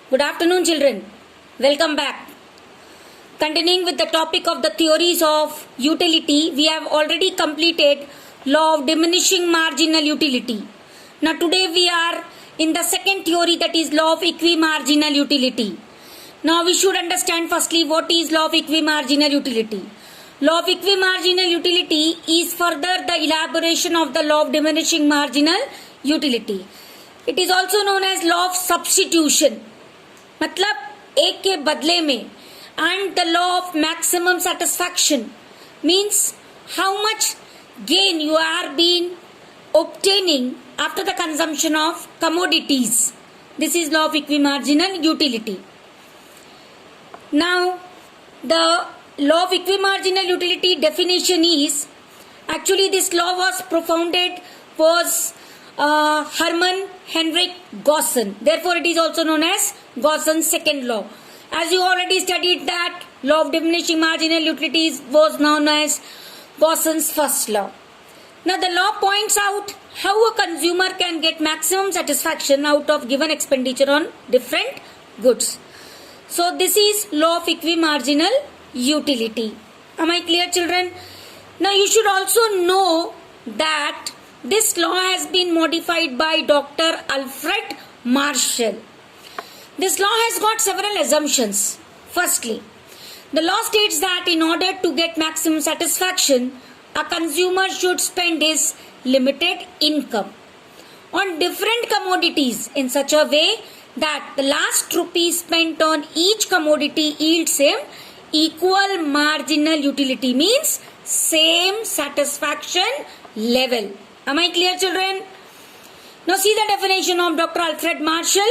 Good afternoon, children. Welcome back. Continuing with the topic of the theories of utility, we have already completed law of diminishing marginal utility. Now today we are in the second theory, that is law of equi-marginal utility. Now we should understand firstly what is law of equi-marginal utility. Law of equi-marginal utility is further the elaboration of the law of diminishing marginal utility. It is also known as law of substitution. मतलब एक के बदले में, and the law of maximum satisfaction means how much gain you are been obtaining after the consumption of commodities. This is law of equi-marginal utility. Now the law of equi-marginal utility definition is, actually this law was Hermann Henrik Gaussen. Therefore, it is also known as Gausson's second law. As you already studied that law of diminishing marginal utilities was known as Gausson's first law. Now, the law points out how a consumer can get maximum satisfaction out of given expenditure on different goods. So, this is law of equi-marginal utility. Am I clear, children? Now, you should also know that this law has been modified by Dr. Alfred Marshall. This law has got several assumptions. Firstly, the law states that in order to get maximum satisfaction, a consumer should spend his limited income on different commodities in such a way that the last rupee spent on each commodity yields him equal marginal utility, means same satisfaction level. Am I clear, children? Now see the definition of Dr. Alfred Marshall.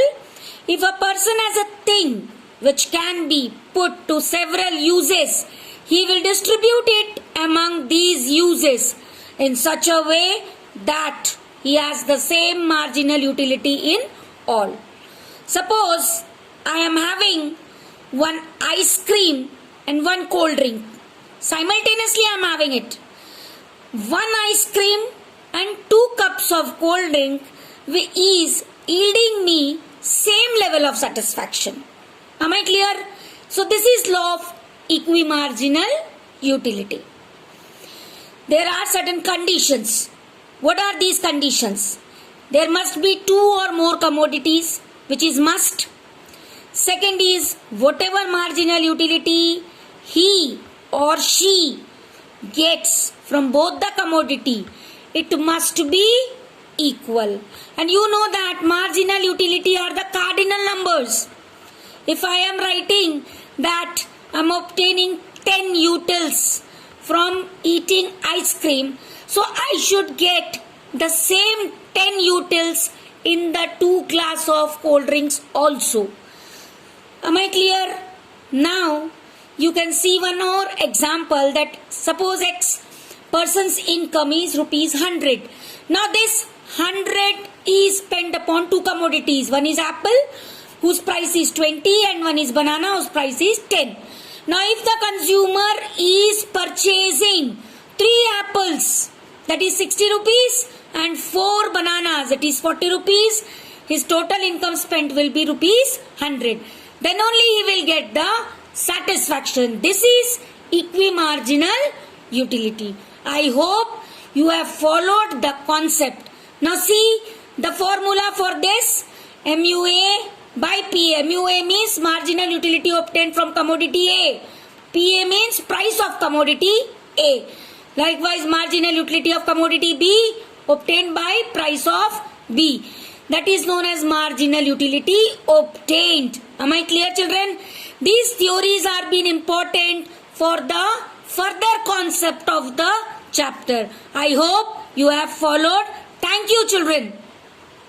If a person has a thing which can be put to several uses, he will distribute it among these uses in such a way that he has the same marginal utility in all. Suppose I am having one ice cream and one cold drink. Simultaneously I am having it. One ice cream and 2 cups of cold drink is yielding me same level of satisfaction. Am I clear? So this is law of equi-marginal utility. There are certain conditions. What are these conditions? There must be 2 or more commodities, which is must. Second is, whatever marginal utility he or she gets from both the commodity, it must be equal. And you know that marginal utility are the cardinal numbers. If I am writing that I am obtaining 10 utils from eating ice cream, so I should get the same 10 utils in the 2 glass of cold drinks also. Am I clear? Now you can see one more example, that suppose X person's income is rupees 100. Now this 100 is spent upon 2 commodities. One is apple, whose price is 20, and one is banana, whose price is 10. Now if the consumer is purchasing 3 apples, that is 60 rupees, and 4 bananas, that is 40 rupees, his total income spent will be rupees 100. Then only he will get the satisfaction. This is equi-marginal utility. I hope you have followed the concept. Now see the formula for this. MUA by PA. MUA means marginal utility obtained from commodity A. PA means price of commodity A. Likewise, marginal utility of commodity B obtained by price of B. That is known as marginal utility obtained. Am I clear, children? These theories are being important for the further concept of the chapter. I hope you have followed. Thank you, children.